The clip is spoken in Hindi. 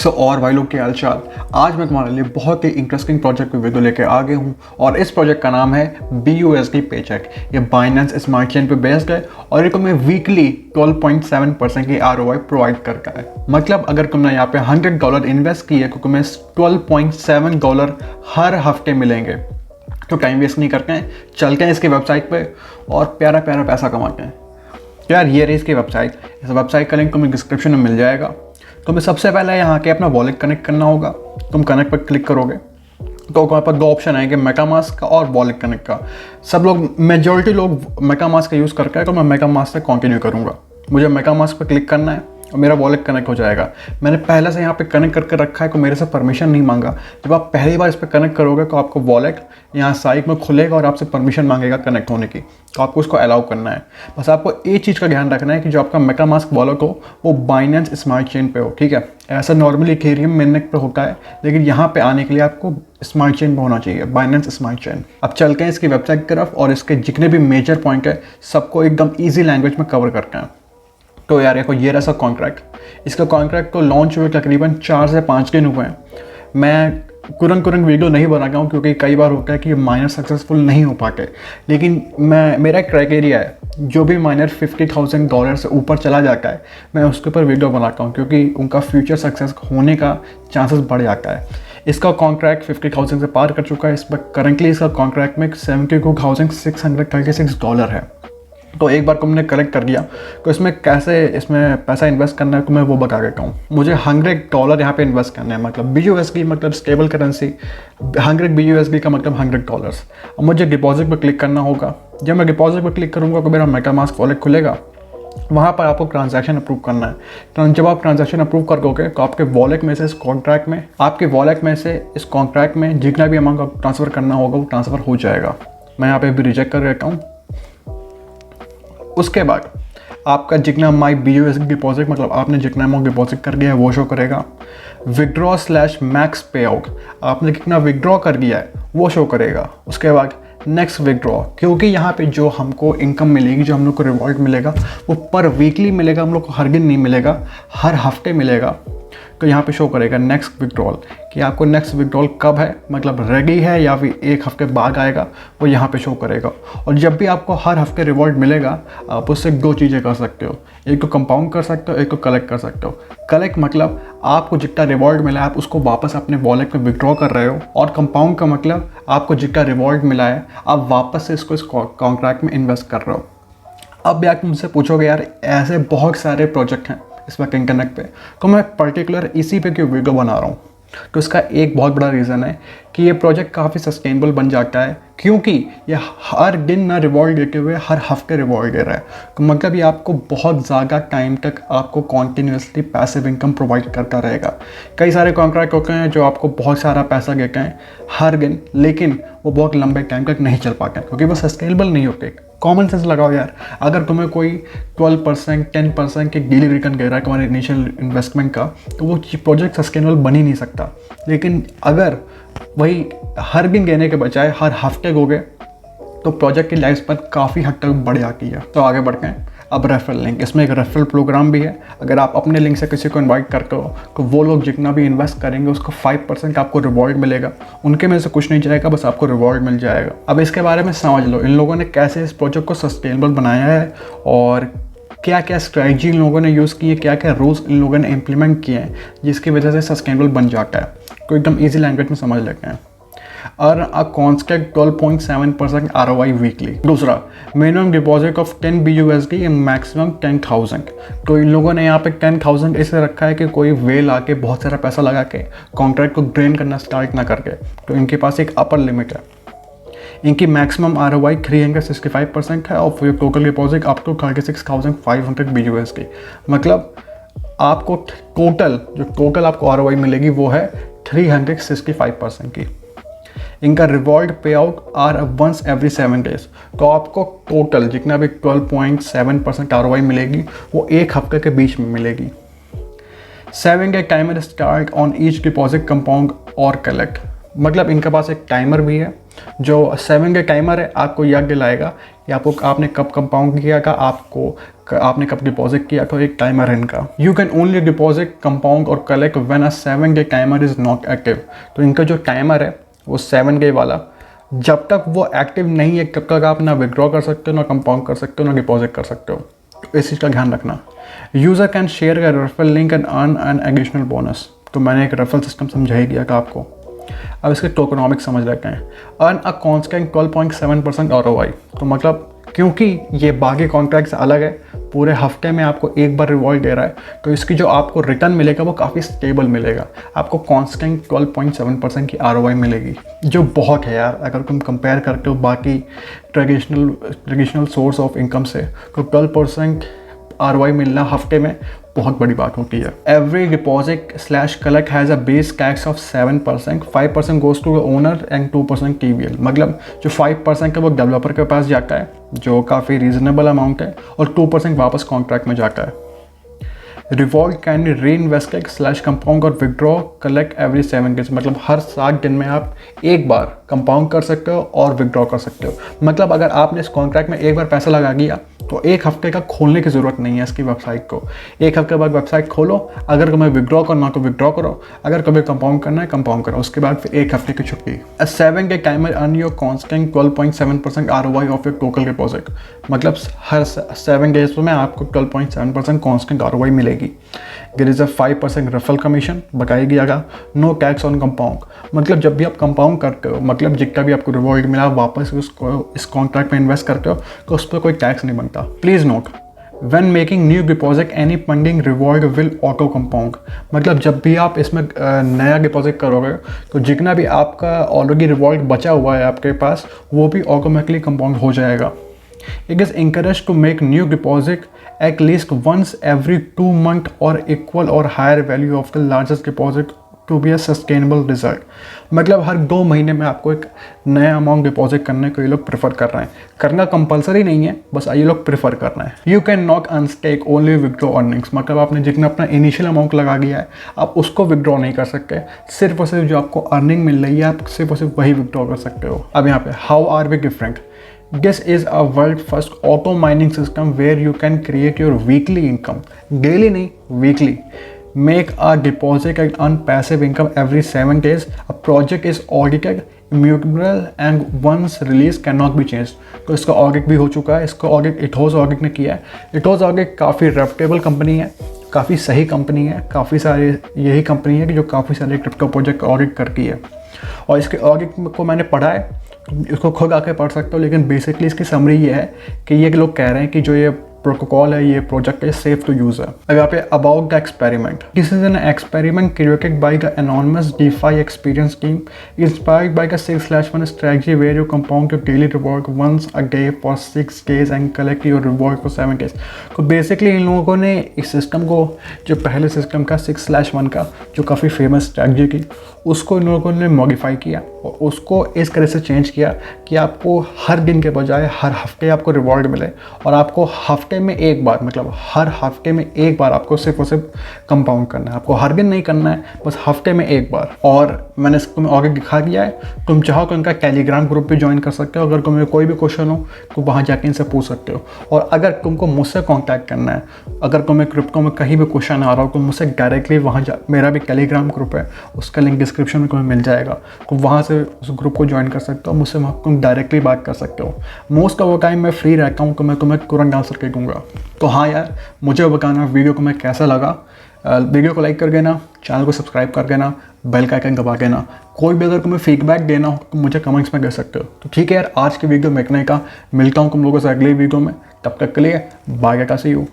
और भाई लोग के हाल चाल। आज मैं तुम्हारे लिए बहुत ही इंटरेस्टिंग प्रोजेक्ट की वीडियो लेके आ गया हूँ और इस प्रोजेक्ट का नाम है BUSD पेचेक। ये बाइनेंस स्मार्ट चेन पे बेस्ड है और ये तुम्हें वीकली 12.7% की ROI प्रोवाइड करता है। मतलब अगर तुमने यहाँ पे $100 इन्वेस्ट किए तो तुम्हें $12.7 हर हफ्ते मिलेंगे। तो टाइम वेस्ट नहीं करते हैं, चलते हैं इसकी वेबसाइट पे और प्यारा प्यारा पैसा कमाते हैं। तो यार ये रही इसकी वेबसाइट। इस वेबसाइट का लिंक तुम्हें डिस्क्रिप्शन में मिल जाएगा। तुम्हें सबसे पहले यहाँ के अपना वॉलेट कनेक्ट करना होगा। तुम कनेक्ट पर क्लिक करोगे तो वहाँ पर दो ऑप्शन आएंगे, मेटामास्क का और वॉलेट कनेक्ट का। सब लोग मेजॉरिटी लोग मेटामास्क का यूज़ करके, तो मैं मेटामास्क से कंटिन्यू करूँगा। मुझे मेटामास्क पर क्लिक करना है और मेरा वॉलेट कनेक्ट हो जाएगा। मैंने पहले से यहाँ पे कनेक्ट करके रखा है तो मेरे से परमिशन नहीं मांगा। जब आप पहली बार इस पर कनेक्ट करोगे तो आपको वॉलेट यहाँ साइड में खुलेगा और आपसे परमिशन मांगेगा कनेक्ट होने की, तो आपको उसको अलाउ करना है। बस आपको एक चीज़ का ध्यान रखना है कि जो आपका मेटामास्क वॉलेट हो वो बाइनेंस स्मार्ट चेन पे हो, ठीक है। ऐसा नॉर्मली इथेरियम मेननेट पे होता है, लेकिन यहाँ पे आने के लिए आपको स्मार्ट चेन पे होना चाहिए, बाइनेंस स्मार्ट चेन। अब चलते हैं इसकी वेबसाइट की तरफ और इसके जितने भी मेजर पॉइंट है सबको एकदम ईजी लैंग्वेज में कवर करते हैं। तो यार देखो ये रहा कॉन्ट्रैक्ट। इसका कॉन्ट्रैक्ट तो लॉन्च हुए तकरीबन 4 से 5 दिन हुए हैं। मैं तुरंत वीडियो नहीं बना रहा हूँ क्योंकि कई बार होता है कि माइनर सक्सेसफुल नहीं हो पाते, लेकिन मेरा क्राइटेरिया है जो भी माइनर $50,000 से ऊपर चला जाता है मैं उसके ऊपर वीडियो बनाता हूँ, क्योंकि उनका फ्यूचर सक्सेस होने का चांसेस बढ़ जाता है। इसका कॉन्ट्रैक्ट 50,000 से पार कर चुका है। इस पर करेंटली इसका कॉन्ट्रैक्ट में $72,636 है। तो एक बार तुमने कलेक्ट कर दिया तो इसमें पैसा इन्वेस्ट करना है तो मैं वो बता देता हूँ। मुझे $100 यहाँ पे इन्वेस्ट करना है, मतलब BUSD मतलब स्टेबल करेंसी, 100 BUSD का मतलब $100। और मुझे डिपॉजिट पर क्लिक करना होगा। जब मैं डिपॉजिट पर क्लिक करूँगा तो मेरा मेटामास्क वॉलेट खुलेगा। वहाँ पर आपको ट्रांजैक्शन अप्रूव करना है। तो जब आप ट्रांजैक्शन अप्रूव कर दोगे तो आपके वॉलेट में से इस कॉन्ट्रैक्ट में जितना भी अमाउंट ट्रांसफ़र करना होगा वो ट्रांसफ़र हो जाएगा। मैं यहाँ पे भी रिजेक्ट कर देता हूँ। उसके बाद आपका जितना माई BUSD डिपॉजिट, मतलब आपने जितना अमाउंट डिपॉजिट कर दिया है वो शो करेगा। विड्रॉ/मैक्स पे आउट, आपने कितना विड्रॉ कर दिया है वो शो करेगा। उसके बाद नेक्स्ट विड्रॉ, क्योंकि यहाँ पे जो हमको इनकम मिलेगी, जो हम लोग को रिवॉर्ड मिलेगा वो पर वीकली मिलेगा, हम लोग को हर दिन नहीं मिलेगा, हर हफ्ते मिलेगा। तो यहाँ पे शो करेगा नेक्स्ट विड्रॉल कि आपको नेक्स्ट विड्रॉल कब है, मतलब रेडी है या फिर एक हफ्ते बाद आएगा, वो यहाँ पे शो करेगा। और जब भी आपको हर हफ्ते रिवॉर्ड मिलेगा आप उससे 2 चीज़ें कर सकते हो, एक तो कंपाउंड कर सकते हो, एक तो कलेक्ट कर सकते हो। कलेक्ट मतलब आपको जितना रिवॉर्ड मिला है आप उसको वापस अपने वॉलेट में विड्रॉ कर रहे हो, और कंपाउंड का मतलब आपको जितना रिवॉर्ड मिला है आप वापस से इसको इस कॉन्ट्रैक्ट में इन्वेस्ट कर रहे हो। अब यार तुमसे पूछोगे यार ऐसे बहुत सारे प्रोजेक्ट हैं इस वक्त इंटरनेट पे, तो मैं पर्टिकुलर इसी पे क्यों वीडियो बना रहा हूँ। तो इसका एक बहुत बड़ा रीज़न है कि ये प्रोजेक्ट काफ़ी सस्टेनेबल बन जाता है, क्योंकि ये हर दिन ना रिवॉर्ड देते हुए हर हफ्ते रिवॉर्ड दे रहा है। तो मतलब ये आपको बहुत ज़्यादा टाइम तक आपको कॉन्टीन्यूसली पैसिव इनकम प्रोवाइड करता रहेगा। कई सारे कॉन्ट्रैक्ट होते हैं जो आपको बहुत सारा पैसा देते हैं हर दिन, लेकिन वो बहुत लंबे टाइम तक नहीं चल पाते क्योंकि वो सस्टेनेबल नहीं होते। कॉमन सेंस लगाओ यार, अगर तुम्हें कोई 12% 10% के डेली रिटर्न दे रहा है तुम्हारे इनिशियल इन्वेस्टमेंट का, तो वो प्रोजेक्ट सस्टेनेबल बन ही नहीं सकता। लेकिन अगर वही हर दिन देने के बजाय हर हफ्ते दोगे तो प्रोजेक्ट की लाइफ स्पैन काफ़ी हद तक बढ़ जाती है। तो आगे बढ़ते हैं। अब रेफरल लिंक, इसमें एक रेफरल प्रोग्राम भी है। अगर आप अपने लिंक से किसी को इनवाइट करते हो तो वो लोग जितना भी इन्वेस्ट करेंगे उसको 5% आपको रिवॉर्ड मिलेगा। उनके में से कुछ नहीं जाएगा, बस आपको रिवॉर्ड मिल जाएगा। अब इसके बारे में समझ लो इन लोगों ने कैसे इस प्रोजेक्ट को सस्टेनेबल बनाया है और क्या क्या स्ट्रैटेजी इन लोगों ने यूज़ की है, क्या क्या रूल्स इन लोगों ने इम्प्लीमेंट किए हैं जिसकी वजह से सस्टेनेबल बन जाता है। तो एकदम ईजी लैंग्वेज में समझ लेते हैं। Earn a constant 12.7% ROI weekly. दूसरा, minimum deposit of 10 BUSD and maximum 10,000। तो इन लोगों ने यहाँ पे 10,000 ऐसे रखा है कि कोई वेल आके बहुत सारा पैसा लगा के कॉन्ट्रैक्ट को ड्रेन करना स्टार्ट ना करके, तो इनके पास एक अपर लिमिट है। इनकी मैक्सिमम ROI 365% है और फिर total deposit up to 36,500 BUSD। मतलब आपको टोटल आपको ROI मिलेगी वो है 365% की। इनका reward pay out are once every 7 days. तो आपको टोटल जितना भी 12.7% ROI मिलेगी वो एक हफ्ते के बीच में मिलेगी। 7 day timer start on each deposit compound और कलेक्ट, मतलब इनके पास एक टाइमर भी है जो 7 डे टाइमर है, आपको याद दिलाएगा या आपने कब कंपाउंड किया का आपने कब डिपॉजिट किया तो एक टाइमर है इनका। You can only deposit, compound और collect when a 7 day timer is not active. तो इनका जो टाइमर है वो 7 डे वाला, जब तक वो एक्टिव नहीं है तब तक आप ना विड्रॉ कर सकते हो, ना कंपाउंड कर सकते हो, ना डिपॉजिट कर सकते हो। तो इस चीज़ का ध्यान रखना। User can share a referral link and earn an additional bonus. तो मैंने एक रेफरल सिस्टम समझा ही दिया था आपको। अब इसके टोकनॉमिक्स समझ लेते हैं। Earn a constant 12.7% ROI। तो मतलब क्योंकि ये बाकी कॉन्ट्रैक्ट से अलग है, पूरे हफ्ते में आपको एक बार रिवॉर्ड दे रहा है, तो इसकी जो आपको रिटर्न मिलेगा वो काफ़ी स्टेबल मिलेगा। आपको कांस्टेंट 12.7% की ROI मिलेगी, जो बहुत है यार। अगर तुम कंपेयर करते हो बाकी ट्रेडिशनल सोर्स ऑफ इनकम से, तो 12% ROI मिलना हफ्ते में बहुत बड़ी बात होती है। Every deposit slash collect has a base tax of 7%, 5% goes to the owner and 2% TVL। मतलब जो 5% है वो डेवलपर के पास जाता है, जो काफ़ी रीजनेबल अमाउंट है, और 2% वापस कॉन्ट्रैक्ट में जाता है। रिवॉर्ड कैन बी री इन्वेस्टेड स्लैश कंपाउंड और विड्रॉ कलेक्ट एवरी 7 डेज। मतलब हर 7 दिन में आप एक बार कंपाउंड कर सकते हो और विड्रॉ कर सकते हो। मतलब अगर आपने इस कॉन्ट्रैक्ट में एक बार पैसा लगा दिया तो एक हफ्ते का खोलने की ज़रूरत नहीं है इसकी वेबसाइट को। एक हफ्ते बाद वेबसाइट खोलो, अगर तुम्हें विड्रॉ करना तो विड्रॉ करो, अगर कभी कंपाउंड करना है कंपाउंड करो, उसके बाद फिर एक हफ्ते की छुट्टी। A 7 day timer earn your constant 12.7% ROI of your total deposit. मतलब हर 7 डेज में आपको 12.7% कॉन्स्टेंट ROI मिलेगी। There is a 5% referral commission बताया गया था। No tax on compound. मतलब जब भी आप कंपाउंड करते हो, मतलब जितना भी आपको रिवॉर्ड मिला वापस उसको इस कॉन्ट्रैक्ट में इन्वेस्ट करते हो, तो उस पर कोई टैक्स नहीं बनता। Please note, when making new deposit any pending reward will auto compound। मतलब जब भी आप इसमें नया डिपॉजिट करोगे तो जितना भी आपका ऑलरेडी रिवॉर्ड बचा हुआ है आपके पास, वो भी ऑटोमेटिकली कंपाउंड हो जाएगा। It is encouraged to make new deposit at least once every 2 months or equal or higher value of the largest deposit to be a sustainable result। मतलब हर 2 महीने में आपको एक नया अमाउंट डिपॉजिट करने को ये लोग प्रेफर कर रहे हैं। करना कंपलसरी नहीं है, बस ये लोग प्रेफर कर रहे हैं। You can not unstake only withdraw earnings. मतलब आपने जितना अपना इनिशियल अमाउंट लगा दिया है आप उसको विड्रॉ नहीं कर सकते, सिर्फ और सिर्फ जो आपको अर्निंग मिल रही है आप सिर्फ और सिर्फ वही विड्रॉ कर सकते हो। अब यहाँ पे how are we different. This is a world first auto mining system where you can create your weekly income, daily नहीं, weekly, make a deposit and earn passive income every 7 days. A project is audited, immutable and once released cannot be changed। तो इसका ऑडिट भी हो चुका है, इसका ऑडिट इथोस ऑडिट ने किया है। इथोस ऑडिट काफ़ी रेप्यूटेबल कंपनी है, काफ़ी सही कंपनी है, काफ़ी सारे यही कंपनी है कि जो काफ़ी सारे क्रिप्टो प्रोजेक्ट ऑडिट करती है। और इसके ऑडिट को मैंने पढ़ा है, इसको खुद आके पढ़ सकते हो, लेकिन बेसिकली इसकी समरी ये है कि ये लोग कह रहे हैं कि जो ये प्रोटोकॉल है, ये प्रोजेक्ट है, सेफ टू यूज़ है। अब यहाँ पे about the experiment. This is an experiment created by the anonymous DeFi experience team inspired by the 6/1 strategy where you compound your daily reward once a day for 6 days and collect your reward for 7 days। तो बेसिकली इन लोगों ने इस सिस्टम को, जो पहले सिस्टम का 6/1 का जो काफ़ी फेमस स्ट्रेटजी थी, उसको इन लोगों ने मॉडिफाई किया और उसको इस तरह से चेंज किया कि आपको हर दिन के बजाय हर हफ्ते आपको रिवॉर्ड मिले, और आपको हफ्ते में एक बार, मतलब हर हफ्ते में एक बार आपको सिर्फ और सिर्फ कंपाउंड करना है। आपको हर दिन नहीं करना है, बस हफ्ते में एक बार। और मैंने इसको आगे दिखा दिया है। तुम चाहो तो उनका टेलीग्राम ग्रुप भी ज्वाइन कर सकते हो। अगर तुम्हें कोई भी क्वेश्चन हो तो वहाँ जाके इनसे पूछ सकते हो। और अगर तुमको मुझसे कॉन्टैक्ट करना है, अगर तुम्हें क्रिप्टो में कहीं भी क्वेश्चन आ रहा हो तो मुझसे डायरेक्टली वहाँ मेरा भी टेलीग्राम ग्रुप है, उसका लिंक डिस्क्रिप्शन में तुम्हें मिल जाएगा। तो वहाँ से उस ग्रुप को ज्वाइन कर सकते हो, मुझसे वहाँ तुम डायरेक्टली बात कर सकते हो। मोस्ट ऑफ द टाइम मैं फ्री रहता हूँ तो मैं तुम्हें तुरंत आंसर कर दूँगा। तो हाँ यार, मुझे बताना वीडियो को मैं कैसा लगा। वीडियो को लाइक कर देना, चैनल को सब्सक्राइब कर देना, बेल का आइकन दबा देना। कोई भी अगर तुम्हें फीडबैक देना हो तो मुझे कमेंट्स में कह सकते हो। तो ठीक है यार, आज की वीडियो में इतना ही का। मिलता हूँ तुम लोगों से अगली वीडियो में। तब तक के लिए बाय, सी यू।